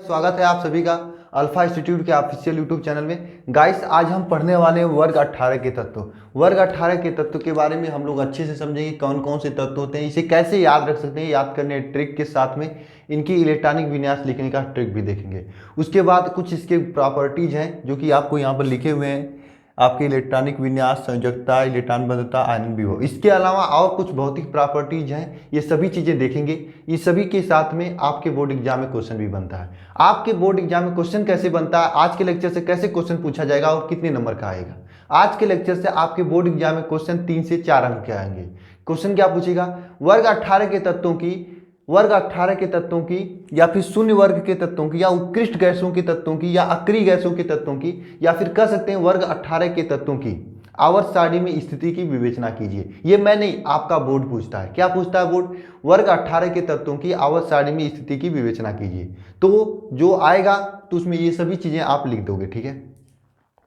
स्वागत है आप सभी का अल्फा इंस्टीट्यूट के ऑफिशियल यूट्यूब चैनल में। गाइस, आज हम पढ़ने वाले हैं वर्ग 18 के तत्व। वर्ग 18 के तत्व के बारे में हम लोग अच्छे से समझेंगे कौन कौन से तत्व होते हैं, इसे कैसे याद रख सकते हैं, याद करने ट्रिक के साथ में इनकी इलेक्ट्रॉनिक विन्यास लिखने का ट्रिक भी देखेंगे। उसके बाद कुछ इसके प्रॉपर्टीज हैं जो कि आपको यहाँ पर लिखे हुए हैं, आपके इलेक्ट्रॉनिक विन्यास, संयोजकता, इलेक्ट्रॉन बंधुता, आयन विभव। इसके अलावा और कुछ भौतिक प्रॉपर्टीज हैं, ये सभी चीज़ें देखेंगे। ये सभी के साथ में आपके बोर्ड एग्जाम में क्वेश्चन भी बनता है। आपके बोर्ड एग्जाम में क्वेश्चन कैसे बनता है, आज के लेक्चर से कैसे क्वेश्चन पूछा जाएगा और कितने नंबर का आएगा। आज के लेक्चर से आपके बोर्ड एग्जाम में क्वेश्चन 3 से 4 अंक के आएंगे। क्वेश्चन क्या पूछेगा, वर्ग 18 के तत्वों की, वर्ग 18 के तत्वों की या फिर शून्य वर्ग के तत्वों की या उत्कृष्ट गैसों के तत्वों की या अक्रिय गैसों के तत्वों की, या फिर कह सकते हैं वर्ग 18 के तत्वों की आवर्त सारणी में स्थिति की विवेचना कीजिए। ये मैं नहीं, आपका बोर्ड पूछता है। क्या पूछता है बोर्ड? वर्ग 18 के तत्वों की आवर्त सारणी में स्थिति की विवेचना कीजिए। तो जो आएगा तो उसमें ये सभी चीजें आप लिख दोगे, ठीक है।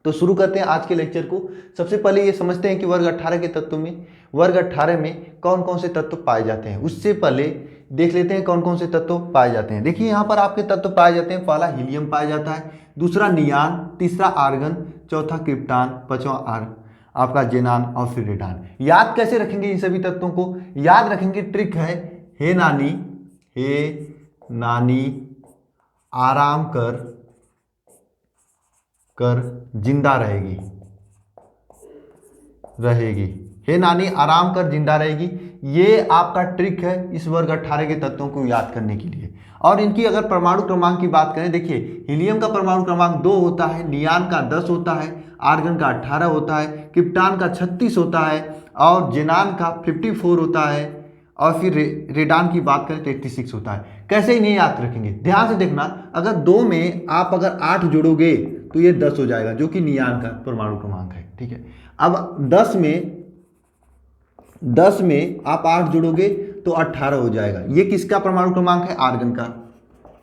तो शुरू करते हैं आज के लेक्चर को। सबसे पहले ये समझते हैं कि वर्ग 18 के तत्व में, वर्ग 18 में कौन कौन से तत्व पाए जाते हैं। उससे पहले देख लेते हैं कौन कौन से तत्व पाए जाते हैं। देखिए यहाँ पर आपके तत्व पाए जाते हैं। पहला हीलियम पाया जाता है, दूसरा नियान, तीसरा आर्गन, चौथा क्रिप्टान, पांचवा आपका जेनान और फिर रेडान। याद कैसे रखेंगे इन सभी तत्वों को? याद रखेंगे, ट्रिक है, हे नानी आराम कर जिंदा रहेगी। हे नानी आराम कर जिंदा रहेगी। ये आपका ट्रिक है इस वर्ग 18 के तत्वों को याद करने के लिए। और इनकी अगर परमाणु क्रमांक की बात करें, देखिए हीलियम का परमाणु क्रमांक 2 होता है, नियान का 10 होता है, आर्गन का 18 होता है, क्रिप्टान का 36 होता है और जेनान का 54 होता है, और फिर रेडान की बात करें तो 86 होता है। कैसे इन्हें याद रखेंगे, ध्यान से देखना। अगर 2 में आप अगर 8 जोड़ोगे तो ये 10 हो जाएगा, जो कि नियान का परमाणु क्रमांक है, ठीक है। अब 10 में आप 8 जोड़ोगे तो 18 हो जाएगा। ये किसका परमाणु क्रमांक है? आर्गन का,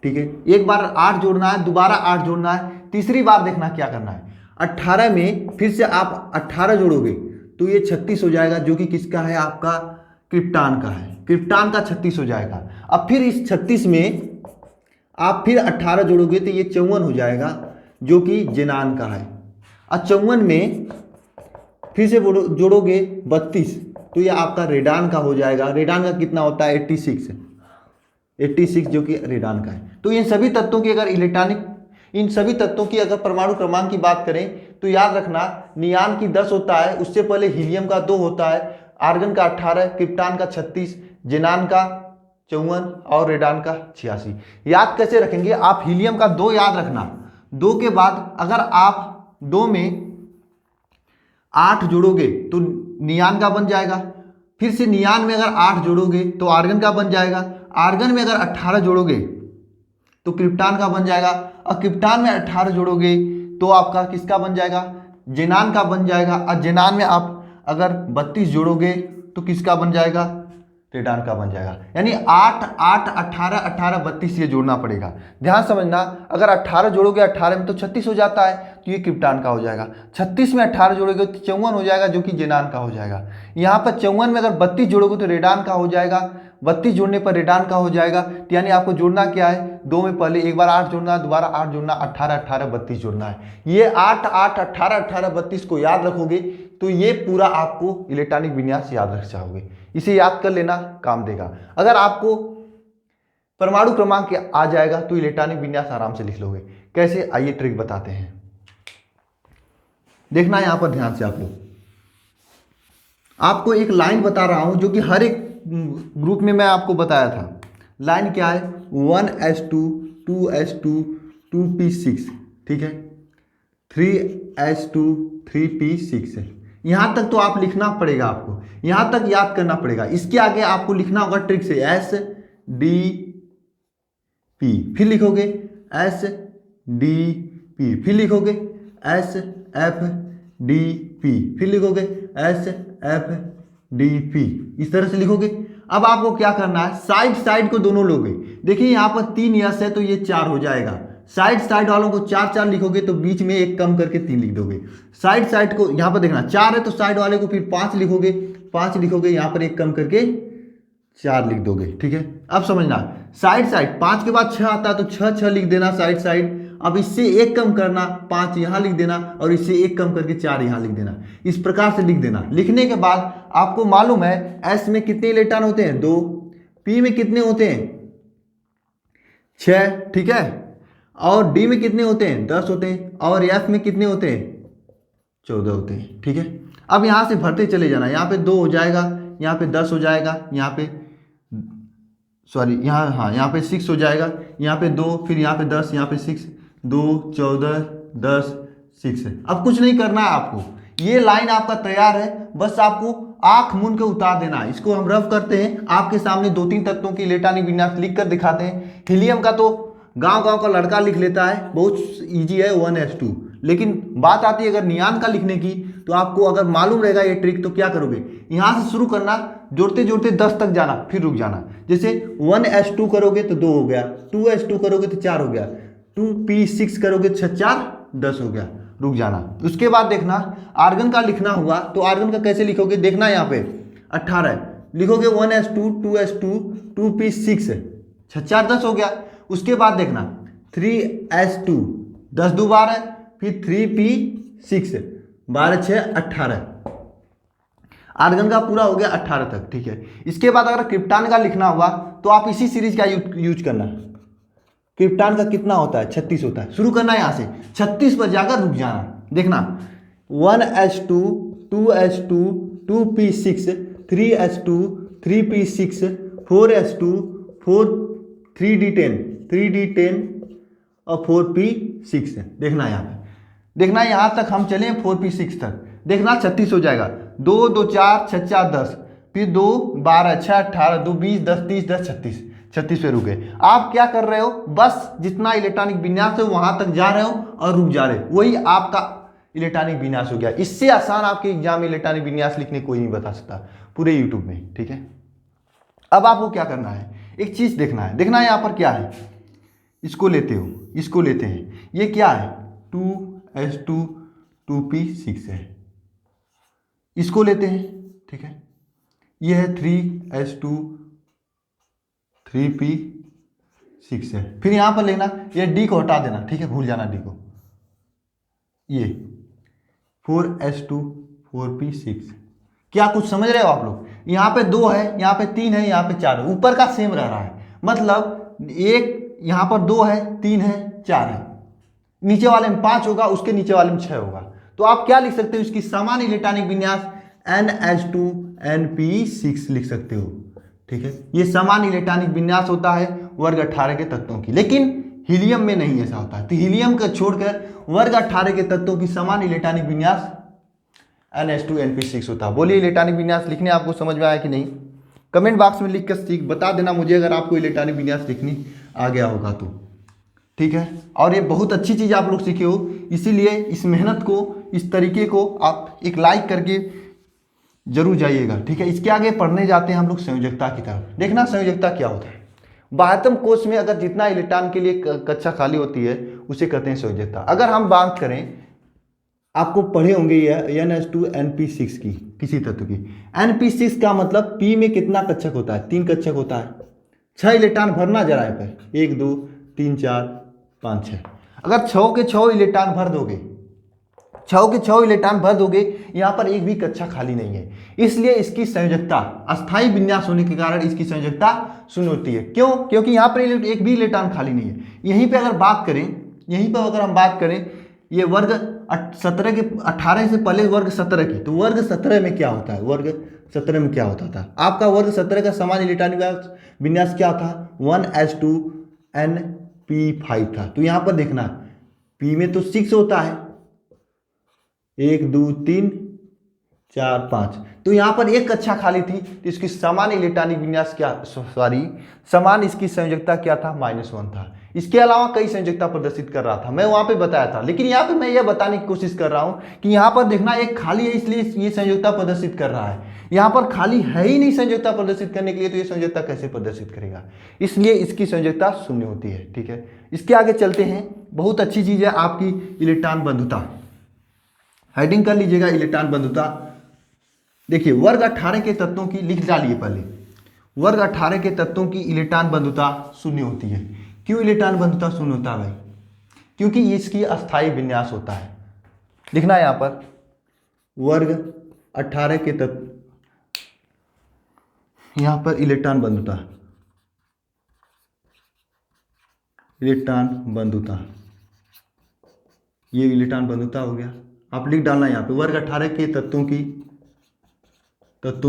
ठीक है। एक बार 8 जोड़ना है, दोबारा 8 जोड़ना है, तीसरी बार देखना क्या करना है। 18 में फिर से आप 18 जोड़ोगे तो ये 36 हो जाएगा, जो कि किसका है? आपका क्रिप्टान का है। क्रिप्टान का 36 हो जाएगा। अब फिर इस 36 में आप फिर 18 जोड़ोगे तो ये 54 हो जाएगा, जो कि जेनान का है। और 54 में फिर से जोड़ोगे 32 तो ये आपका रेडान का हो जाएगा। रेडान का कितना होता है? 86, जो कि रेडान का है। तो इन सभी तत्वों की अगर इन सभी तत्वों की अगर परमाणु क्रमांक की बात करें तो याद रखना, नियान की 10 होता है, उससे पहले हीलियम का 2 होता है, आर्गन का 18, क्रिप्टान का 36, जेनान का 54 और रेडान का 86। याद कैसे रखेंगे आप? हीलियम का 2 याद रखना। 2 के बाद अगर आप 2 में 8 जोड़ोगे तो नियान का बन जाएगा। फिर से नियान में अगर 8 जोड़ोगे तो आर्गन का बन जाएगा। आर्गन में अगर 18 जोड़ोगे तो क्रिप्टान का बन जाएगा। और क्रिप्टान में 18 जोड़ोगे तो आपका किसका बन जाएगा? जेनान का बन जाएगा। और जेनान में आप अगर 32 जोड़ोगे तो किसका बन जाएगा? रेडान का बन जाएगा। यानी 8, 8, 18, 18, 32 ये जोड़ना पड़ेगा। ध्यान समझना, अगर 18 जोड़ोगे 18 में तो 36 हो जाता है, तो ये क्रिप्टान का हो जाएगा। 36 में 18 जोड़ोगे तो 54 हो जाएगा, जो कि जेनान का हो जाएगा। यहाँ पर 54 में अगर 32 जोड़ोगे तो रेडान का हो जाएगा। 32 जोड़ने पर रेडान का हो जाएगा। तो यानी आपको जोड़ना क्या है? 2 में पहले एक बार 8 जोड़ना है, दोबारा 8 जोड़ना, 18, 18, 32 जोड़ना है। ये 8, 8, 18, 18, 32 को याद रखोगे तो ये पूरा आपको इलेक्ट्रॉनिक विन्यास याद रख जाओगे। इसे याद कर लेना, काम देगा। अगर आपको परमाणु क्रमांक आ जाएगा तो इलेक्ट्रॉनिक विन्यास आराम से लिख लोगे। कैसे? आइए ट्रिक बताते हैं। देखना यहां पर ध्यान से आप लोग, आपको एक लाइन बता रहा हूं जो कि हर एक ग्रुप में मैं आपको बताया था। लाइन क्या है? 1s2 2s2 2p6, ठीक है, 3s2 3p6 है। यहां तक तो आप लिखना पड़ेगा, आपको यहां तक याद करना पड़ेगा। इसके आगे आपको लिखना होगा ट्रिक से SDP, फिर लिखोगे SDP, फिर लिखोगे SFDP, फिर लिखोगे SFDP। इस तरह से लिखोगे। अब आपको क्या करना है? साइड को दोनों लोगे। देखिए यहाँ पर 3 यस है तो ये 4 हो जाएगा। साइड वालों को 4 4 लिखोगे तो बीच में एक कम करके 3 लिख दोगे। साइड को यहाँ पर देखना 4 है तो साइड वाले को फिर 5 लिखोगे, 5 लिखोगे, यहाँ पर एक कम करके 4 लिख दोगे। ठीक है, अब समझना साइड साइड 5 के बाद 6 आता है तो 6 6 लिख देना साइड साइड। अब इससे 1 कम करना, 5 यहाँ लिख देना और इससे 1 कम करके 4 यहाँ लिख देना। इस प्रकार से लिख देना। लिखने के बाद आपको मालूम है एस में कितने इलेक्ट्रॉन होते हैं 2, पी में कितने होते हैं 6, ठीक है, और डी में कितने होते हैं 10 होते हैं, और एफ में कितने होते हैं 14 होते हैं। ठीक है, अब यहाँ से भरते चले जाना। यहाँ पे 2 हो जाएगा, यहाँ पे 10 हो जाएगा, यहाँ पे सॉरी यहाँ हाँ यहाँ पे 6 हो जाएगा, यहाँ पे 2, फिर यहाँ पे 10, यहाँ पे 6, 2 14 10 6 है। अब कुछ नहीं करना है आपको, ये लाइन आपका तैयार है, बस आपको आंख मूंद के उतार देना है। इसको हम रफ करते हैं, आपके सामने 2-3 तत्वों की इलेक्ट्रॉनिक विन्यास लिख कर दिखाते हैं। हीलियम का तो गांव का लड़का लिख लेता है, बहुत इजी है 1s2। लेकिन बात आती है अगर नियान का लिखने की, तो आपको अगर मालूम रहेगा ये ट्रिक तो क्या करोगे, यहाँ से शुरू करना, जोड़ते जोड़ते 10 तक जाना, फिर रुक जाना। जैसे 1s2 करोगे तो 2 हो गया, 2s2 करोगे तो 4 हो गया, 2p6 करोगे तो 6 4 10 हो गया, रुक जाना। उसके बाद देखना आर्गन का लिखना हुआ तो आर्गन का कैसे लिखोगे, देखना यहाँ पे 18 लिखोगे, 1s2 2s2 2p6 6 4 10 हो गया। उसके बाद देखना 3s2 10 2 12, फिर 3p6 12 6 18, आर्गन का पूरा हो गया 18 तक। ठीक है, इसके बाद अगर क्रिप्टॉन का लिखना हुआ तो आप इसी सीरीज का यूज करना। क्रिप्टॉन का कितना होता है 36 होता है। शुरू करना है यहाँ से 36 पर जाकर रुक जाना। देखना 1s2 2s2 2p6 3s2 3p6 4s2 4 3d10 3d10 और 4p6 है। देखना यहाँ पे, देखना यहाँ तक हम चले 4p6 तक, देखना 36 हो जाएगा, 2 2 4 6 4 10, फिर 2 12 6 18 2 20 10 30 10 36 पे रुके। आप क्या कर रहे हो, बस जितना इलेक्ट्रॉनिक विन्यास है वहां तक जा रहे हो और रुक जा रहे हो, वही आपका इलेक्ट्रॉनिक विन्यास हो गया। इससे आसान आपके एग्जाम में इलेक्ट्रॉनिक विन्यास लिखने कोई नहीं बता सकता पूरे यूट्यूब में। ठीक है, अब आपको क्या करना है, एक चीज देखना है। देखना है यहाँ पर क्या है, इसको लेते हो, इसको लेते हैं, ये क्या है 2s2 2p6 है, इसको लेते हैं। ठीक है, ये है 3s2 3p6 है, फिर यहां पर लेना, ये d को हटा देना। ठीक है, भूल जाना d को, ये 4s2 4p6। क्या कुछ समझ रहे हो आप लोग, यहाँ पे 2 है, यहाँ पे 3 है, यहाँ पे 4 है, ऊपर का सेम रह रहा है, मतलब एक यहाँ पर 2 है 3 है 4 है, नीचे वाले में 5 होगा, उसके नीचे वाले में 6 होगा। तो आप क्या लिख सकते हो, इसकी सामान्य इलेक्ट्रॉनिक विन्यास NH2 NP6 लिख सकते हो। ठीक है, ये सामान्य इलेक्ट्रॉनिक विन्यास होता है वर्ग 18 के तत्वों की, लेकिन हीलियम में नहीं ऐसा होता है। तो हीलियम का छोड़कर वर्ग 18 के तत्वों की सामान्य इलेक्ट्रॉनिक विन्यास NH2 NP6 होता है। बोलिए इलेक्ट्रॉनिक विन्यास लिखने आपको समझ में आया कि नहीं, कमेंट बॉक्स में लिख कर बता देना मुझे अगर आपको इलेक्ट्रॉनिक विन्यास लिखनी आ गया होगा तो। ठीक है, और ये बहुत अच्छी चीज़ आप लोग सीखे हो, इसीलिए इस मेहनत को, इस तरीके को आप एक लाइक करके जरूर जाइएगा। ठीक है, इसके आगे पढ़ने जाते हैं हम लोग संयोजकता की तरफ। देखना संयोजकता क्या होता है, 72 कोष में अगर जितना इलेक्ट्रॉन के लिए कक्षा खाली होती है उसे कहते हैं संयोजकता। अगर हम बात करें, आपको पढ़े होंगे NH2 NP6 की, किसी तत्व की, NP6 का मतलब P में कितना कक्षक होता है, 3 कक्षक होता है, 6 इलेक्ट्रॉन भरना जरा है पर, 1 2 3 4 5 6। अगर 6 के 6 इलेक्ट्रॉन भर दोगे, 6 के 6 इलेक्ट्रॉन भर दोगे, यहाँ पर एक भी कक्षा खाली नहीं है, इसलिए इसकी संयोजकता अस्थायी विन्यास होने के कारण इसकी संयोजकता 0 होती है। क्यों, क्योंकि यहाँ पर एक भी इलेक्ट्रॉन खाली नहीं है। यहीं पर अगर बात करें, यहीं पर अगर हम बात करें ये वर्ग 17 के 18 से पहले वर्ग 17 की, तो वर्ग 17 में क्या होता है, वर्ग 17 में क्या होता था आपका, वर्ग 17 का समान इलेक्ट्रॉनिक विन्यास क्या था 1s2 NP5 था। तो यहाँ पर देखना P में तो 6 होता है, 1 2 3 4 5, तो यहाँ पर एक कक्षा खाली थी, तो इसकी समान इलेक्ट्रॉनिक विन्यास क्या, समान इसकी संयोजकता क्या था -1 था। इसके अलावा कई संयोजकता प्रदर्शित कर रहा था, मैं वहां पे बताया था, लेकिन यहाँ पे मैं यह बताने की कोशिश कर रहा हूँ कि यहाँ पर देखना एक खाली है, इसलिए ये संयोजकता प्रदर्शित कर रहा है। यहाँ पर खाली है ही नहीं संयोजकता प्रदर्शित करने के लिए, तो ये संयोजकता कैसे प्रदर्शित करेगा, इसलिए इसकी संयोजकता 0 होती है। ठीक है, इसके आगे चलते हैं। बहुत अच्छी चीज है आपकी इलेक्ट्रॉन बंधुता, हेडिंग कर लीजिएगा इलेक्ट्रॉन बंधुता। देखिए वर्ग 18 के तत्वों की लिख डालिए पहले, वर्ग 18 के तत्वों की इलेक्ट्रॉन बंधुता शून्य होती है। क्यों इलेक्ट्रॉन बंधुता शून्य होता है भाई? क्योंकि इसकी अस्थाई विन्यास होता है। लिखना है यहाँ पर वर्ग 18 के तत्व, यहाँ पर इलेक्ट्रॉन बंधुता, इलेक्ट्रॉन बंधुता, ये इलेक्ट्रॉन बंधुता हो गया। आप लिख डालना यहाँ पे वर्ग 18 के तत्वों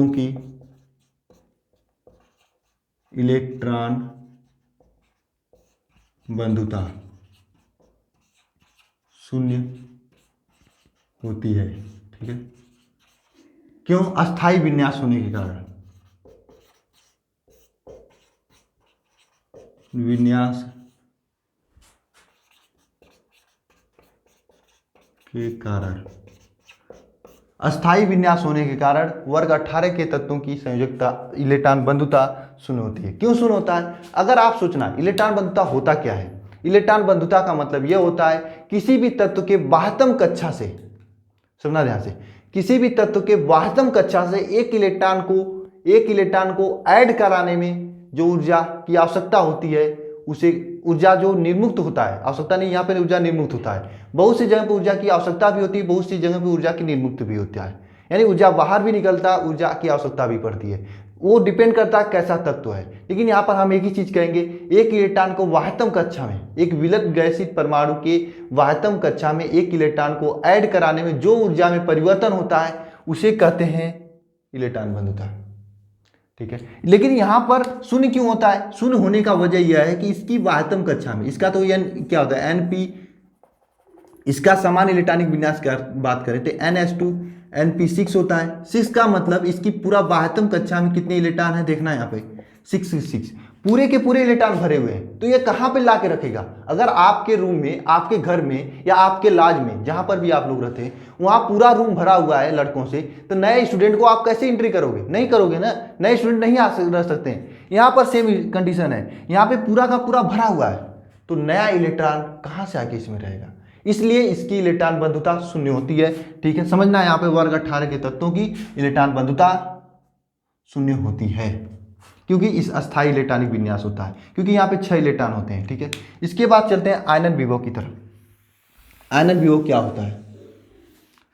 की इलेक्ट्रॉन बंधुता शून्य होती है। ठीक है, क्यों? अस्थाई विन्यास होने के कारण, विन्यास के कारण, अस्थाई विन्यास होने के कारण वर्ग 18 के तत्वों की संयोजकता इलेक्ट्रॉन बंधुता शून्य होती है। क्यों शून्य होता है? अगर आप सोचना इलेक्ट्रॉन बंधुता होता क्या है। इलेक्ट्रॉन बंधुता का मतलब यह होता है किसी भी तत्व के बाह्यतम कक्षा से, सुनना ध्यान से, किसी भी तत्व के बाह्यतम कक्षा से एक इलेक्ट्रॉन को ऐड कराने में जो ऊर्जा की आवश्यकता होती है, उसे ऊर्जा जो निर्मुक्त होता है, आवश्यकता नहीं, यहाँ पर ऊर्जा निर्मुक्त होता है। बहुत सी जगह पर ऊर्जा की आवश्यकता भी होती है, बहुत सी जगह पर ऊर्जा की निर्मुक्त भी होता है, यानी ऊर्जा बाहर भी निकलता है, ऊर्जा की आवश्यकता भी पड़ती है। वो डिपेंड करता है कैसा तत्व है। लेकिन यहाँ पर हम एक ही चीज कहेंगे, एक इलेक्ट्रॉन को बाह्यतम कक्षा में, एक विलत गैसित परमाणु के बाह्यतम कक्षा में एक इलेक्ट्रॉन को ऐड कराने में जो ऊर्जा में परिवर्तन होता है उसे कहते हैं इलेक्ट्रॉन बंधुता। ठीक है, लेकिन यहाँ पर शून्य क्यों होता है? शून्य होने का वजह यह है कि इसकी बाह्यतम कक्षा में, इसका तो क्या होता है Np, इसका समान इलेक्ट्रॉनिक विन्यास की बात करें तो NH2 Np6 होता है। 6 का मतलब इसकी पूरा बाह्यतम कक्षा में कितने इलेक्ट्रॉन है देखना है यहाँ पे 6 पूरे के पूरे इलेक्ट्रॉन भरे हुए हैं। तो ये कहाँ पे ला के रखेगा? अगर आपके रूम में, आपके घर में या आपके लॉज में, जहां पर भी आप लोग रहते हैं, वहां पूरा रूम भरा हुआ है लड़कों से, तो नए स्टूडेंट को आप कैसे एंट्री करोगे? नहीं करोगे ना, नए स्टूडेंट नहीं रह सकते हैं। यहाँ पर सेम कंडीशन है, यहाँ पे पूरा का पूरा भरा हुआ है, तो नया इलेक्ट्रॉन कहाँ से आके इसमें रहेगा? इसलिए इसकी इलेक्ट्रॉन बंधुता शून्य होती है। ठीक है, समझना है यहाँ पे वर्ग 18 के तत्वों की इलेक्ट्रॉन बंधुता शून्य होती है, क्योंकि इस अस्थायी इलेक्ट्रॉनिक विन्यास होता है, क्योंकि यहाँ पे 6 इलेक्ट्रॉन होते हैं। ठीक है, इसके बाद चलते हैं आयनन विभव की तरफ। आयनन विभव क्या होता है?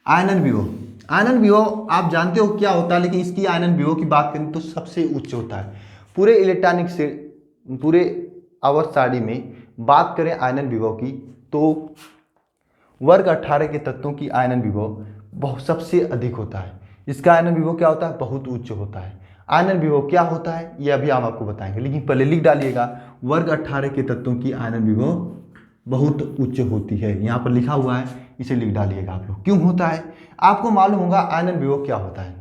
आयनन विभव आप जानते हो क्या होता है, लेकिन इसकी आयनन विभव की बात करें तो सबसे उच्च होता है पूरे इलेक्ट्रॉनिक से, पूरे आवर्त सारणी में बात करें आयनन विभव की तो वर्ग 18 के तत्वों की आयनन विभव बहुत सबसे अधिक होता है। इसका आयनन विभव क्या होता है? बहुत उच्च होता है। आयनन विभव क्या होता है ये अभी हम आपको बताएंगे, लेकिन पहले लिख डालिएगा वर्ग 18 के तत्वों की आयनन विभव बहुत उच्च होती है। यहाँ पर लिखा हुआ है, इसे लिख डालिएगा आप लोग। क्यों होता है? आपको मालूम होगा आयनन विभव क्या होता है।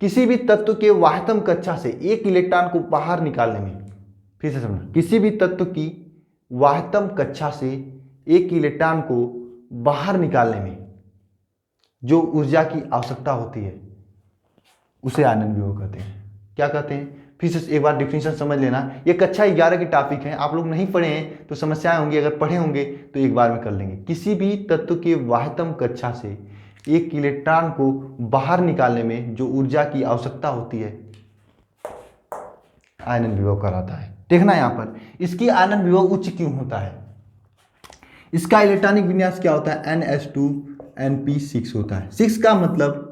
किसी भी तत्व के बाह्यतम कक्षा से एक इलेक्ट्रॉन को बाहर निकालने में, फिर से समझना, किसी भी तत्व की बाह्यतम कक्षा से एक इलेक्ट्रॉन को बाहर निकालने में जो ऊर्जा की आवश्यकता होती है उसे आयनन विभव कहते हैं। क्या कहते हैं? फिर से एक बार डिफिनेशन समझ लेना। ये कक्षा 11 की टॉपिक है, आप लोग नहीं पढ़े हैं तो समस्याएं होंगी, अगर पढ़े होंगे तो एक बार में कर लेंगे। किसी भी तत्व के बाह्यतम कक्षा से एक इलेक्ट्रॉन को बाहर निकालने में जो ऊर्जा की आवश्यकता होती है आयनन विभव कहलाता है। देखना यहाँ पर इसकी आयनन विभव उच्च क्यों होता है? इसका इलेक्ट्रॉनिक विन्यास क्या होता है? NH2 Np6 होता है। 6 का मतलब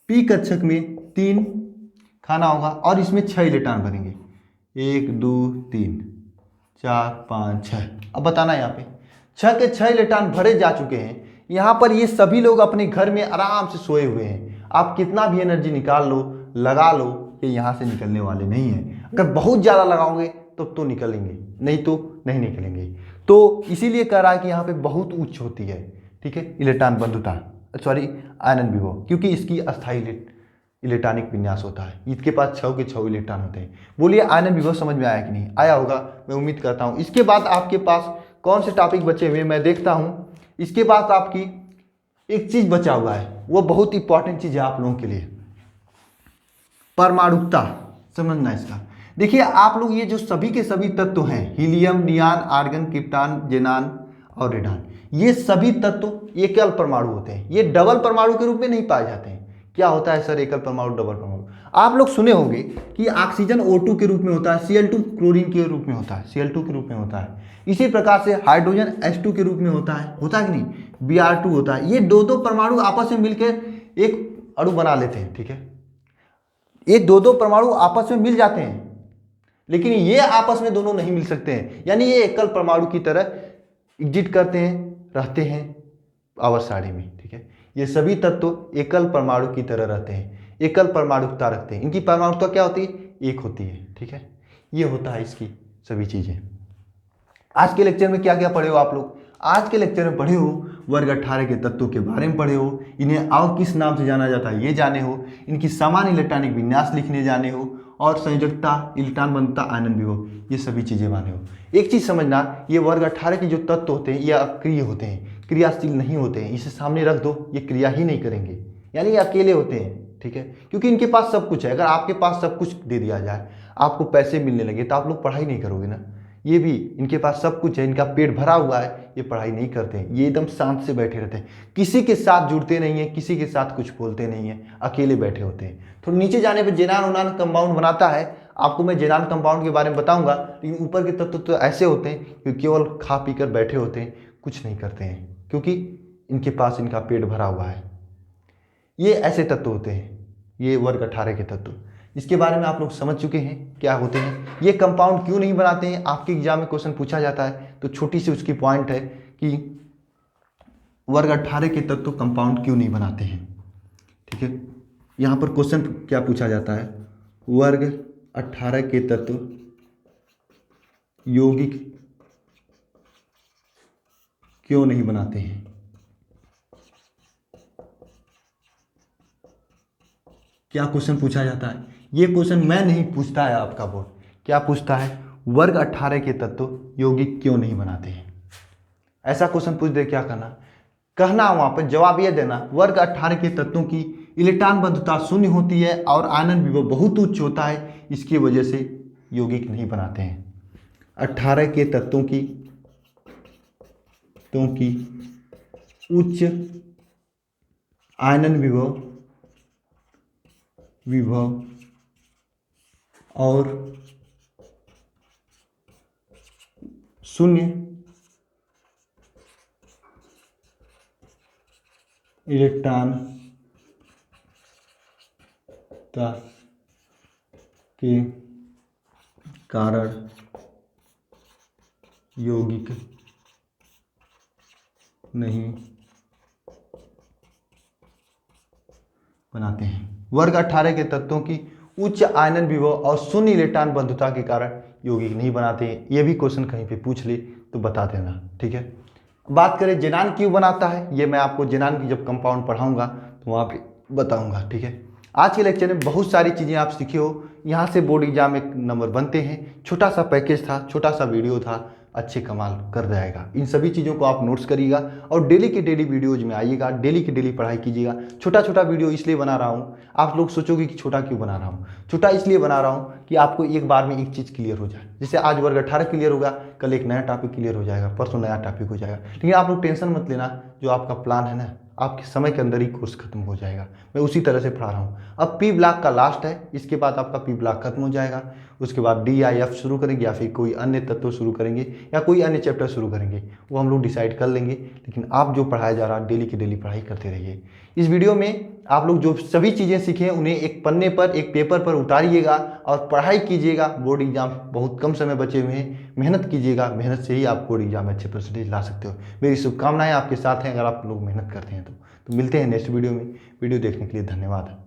p कक्षक में 3 खाना होगा और इसमें 6 इलेक्ट्रॉन भरेंगे, 1 2 3 4 5 6। अब बताना यहाँ पे 6 के 6 इलेक्ट्रॉन भरे जा चुके हैं। यहाँ पर ये सभी लोग अपने घर में आराम से सोए हुए हैं। आप कितना भी एनर्जी निकाल लो, लगा लो, ये यहाँ से निकलने वाले नहीं हैं। अगर बहुत ज़्यादा लगाओगे तो निकलेंगे, नहीं तो नहीं निकलेंगे। तो इसीलिए कह रहा है कि यहाँ पे बहुत उच्च होती है। ठीक है, इलेक्ट्रॉन बंधुता, सॉरी आयनन विभव, क्योंकि इसकी अस्थायी इलेक्ट्रॉनिक विन्यास होता है। इसके पास 6 के 6 इलेक्ट्रॉन होते हैं। बोलिए आयनन विभव समझ में आया कि नहीं आया होगा, मैं उम्मीद करता हूँ। इसके बाद आपके पास कौन से टॉपिक बचे हुए मैं देखता हूँ। इसके बाद आपकी एक चीज बचा हुआ है, वो बहुत इंपॉर्टेंट चीज है आप लोगों के लिए, परमाणुकता। समझना इसका। देखिए आप लोग ये जो सभी के सभी तत्व हैं, हीलियम, नियान, आर्गन, क्रिप्टॉन, जेनान और रेडान, ये सभी तत्व एकल परमाणु होते हैं। ये डबल परमाणु के रूप में नहीं पाए जाते हैं। क्या होता है सर एकल परमाणु डबल परमाणु? आप लोग सुने होंगे कि ऑक्सीजन O2 के रूप में होता है, Cl2 क्लोरीन के रूप में होता है, Cl2 के रूप में होता है। इसी प्रकार से हाइड्रोजन H2 के रूप में होता है कि नहीं, Br2 होता है। ये दो परमाणु आपस में मिलकर एक अणु बना लेते हैं, ठीक है। ये दो परमाणु आपस में मिल जाते हैं, लेकिन ये आपस में दोनों नहीं मिल सकते हैं, यानी ये एकल परमाणु की तरह एग्जिट करते हैं, रहते हैं आवर्त सारणी में, ठीक है। ये सभी तत्व एकल परमाणु की तरह रहते हैं, एकल परमाणुकता रखते हैं। इनकी परमाणुकता क्या होती है? एक होती है, ठीक है। ये होता है इसकी सभी चीजें। आज के लेक्चर में क्या क्या पढ़े हो आप लोग? आज के लेक्चर में पढ़े हो वर्ग 18 के तत्वों के बारे में पढ़े हो, इन्हें और किस नाम से जाना जाता है ये जाने हो, इनकी सामान्य इलेक्ट्रॉनिक विन्यास लिखने जाने हो, और संयोजकता, इलेक्ट्रॉन बंधुता, आयनन विभव, ये सभी चीजें माने हो। एक चीज समझना, ये वर्ग 18 के जो तत्व होते हैं ये अक्रिय होते हैं, क्रियाशील नहीं होते हैं। इसे सामने रख दो, ये क्रिया ही नहीं करेंगे, यानी ये अकेले होते हैं, ठीक है। क्योंकि इनके पास सब कुछ है। अगर आपके पास सब कुछ दे दिया जाए, आपको पैसे मिलने लगे, तो आप लोग पढ़ाई नहीं करोगे ना। ये भी इनके पास सब कुछ है, इनका पेट भरा हुआ है, ये पढ़ाई नहीं करते हैं, ये एकदम शांत से बैठे रहते हैं, किसी के साथ जुड़ते नहीं है, किसी के साथ कुछ बोलते नहीं है, अकेले बैठे होते हैं। तो नीचे जाने पर जेनान ओनान कंपाउंड बनाता है, आपको मैं जेनान कंपाउंड के बारे में बताऊंगा। लेकिन ऊपर के तत्व तो ऐसे होते हैं कि केवल खा पी कर बैठे होते हैं, कुछ नहीं करते हैं, क्योंकि इनके पास इनका पेट भरा हुआ है। ये ऐसे तत्व होते हैं, ये वर्ग 18 के तत्व। इसके बारे में आप लोग समझ चुके हैं क्या होते हैं। ये कंपाउंड क्यों नहीं बनाते हैं, आपके एग्जाम में क्वेश्चन पूछा जाता है, तो छोटी सी उसकी पॉइंट है कि वर्ग 18 के तत्व कंपाउंड क्यों नहीं बनाते हैं, ठीक है। यहाँ पर क्वेश्चन क्या पूछा जाता है, वर्ग 18 के तत्व यौगिक क्यों नहीं बनाते हैं? क्या क्वेश्चन पूछा जाता है? ये क्वेश्चन मैं नहीं पूछता है, आपका बोर्ड क्या पूछता है, वर्ग 18 के तत्व यौगिक क्यों नहीं बनाते हैं। ऐसा क्वेश्चन पूछ दे, क्या करना, कहना वहां पर जवाब ये देना, वर्ग 18 के तत्वों की इलेक्ट्रॉन बंधुता शून्य होती है और आयनन विभव बहुत उच्च होता है, इसकी वजह से यौगिक नहीं बनाते हैं। 18 के तत्वों की उच्च आयनन विभव और शून्य इलेक्ट्रॉन के कारण यौगिक नहीं बनाते हैं। वर्ग 18 के तत्वों की उच्च आयनन विभव और शून्य इलेक्ट्रॉन बंधुता के कारण यौगिक नहीं बनाते हैं। ये भी क्वेश्चन कहीं पे पूछ ले तो बता देना, ठीक है। बात करें जेनान क्यों बनाता है, ये मैं आपको जेनान की जब कंपाउंड पढ़ाऊंगा तो वहाँ पे बताऊंगा, ठीक है। आज के लेक्चर में बहुत सारी चीज़ें आप सीखे हो, यहाँ से बोर्ड एग्जाम में नंबर बनते हैं। छोटा सा पैकेज था, छोटा सा वीडियो था, अच्छे कमाल कर जाएगा। इन सभी चीज़ों को आप नोट्स करिएगा और डेली के डेली वीडियोज में आइएगा, डेली की डेली पढ़ाई कीजिएगा। छोटा छोटा वीडियो इसलिए बना रहा हूँ, आप लोग सोचोगे कि छोटा क्यों बना रहा हूँ, छोटा इसलिए बना रहा हूँ कि आपको एक बार में एक चीज़ क्लियर हो जाए। जैसे आज वर्ग 18 क्लियर होगा, कल एक नया टॉपिक क्लियर हो जाएगा, परसों नया टॉपिक हो जाएगा। लेकिन आप लोग टेंशन मत लेना, जो आपका प्लान है ना, आपके समय के अंदर ही कोर्स खत्म हो जाएगा। मैं उसी तरह से पढ़ा रहा हूँ। अब पी ब्लॉक का लास्ट है, इसके बाद आपका पी ब्लॉक खत्म हो जाएगा। उसके बाद डी या एफ शुरू करेंगे या फिर कोई अन्य तत्व शुरू करेंगे या कोई अन्य चैप्टर शुरू करेंगे, वो हम लोग डिसाइड कर लेंगे। लेकिन आप जो पढ़ाया जा रहा है डेली की डेली पढ़ाई करते रहिए। इस वीडियो में आप लोग जो सभी चीज़ें सीखे उन्हें एक पन्ने पर, एक पेपर पर उतारिएगा और पढ़ाई कीजिएगा। बोर्ड एग्जाम बहुत कम समय बचे हुए हैं, मेहनत कीजिएगा। मेहनत से ही आप बोर्ड एग्जाम में अच्छे परसेंटेज ला सकते हो। मेरी शुभकामनाएं आपके साथ हैं अगर आप लोग मेहनत करते हैं तो मिलते हैं नेक्स्ट वीडियो में। वीडियो देखने के लिए धन्यवाद।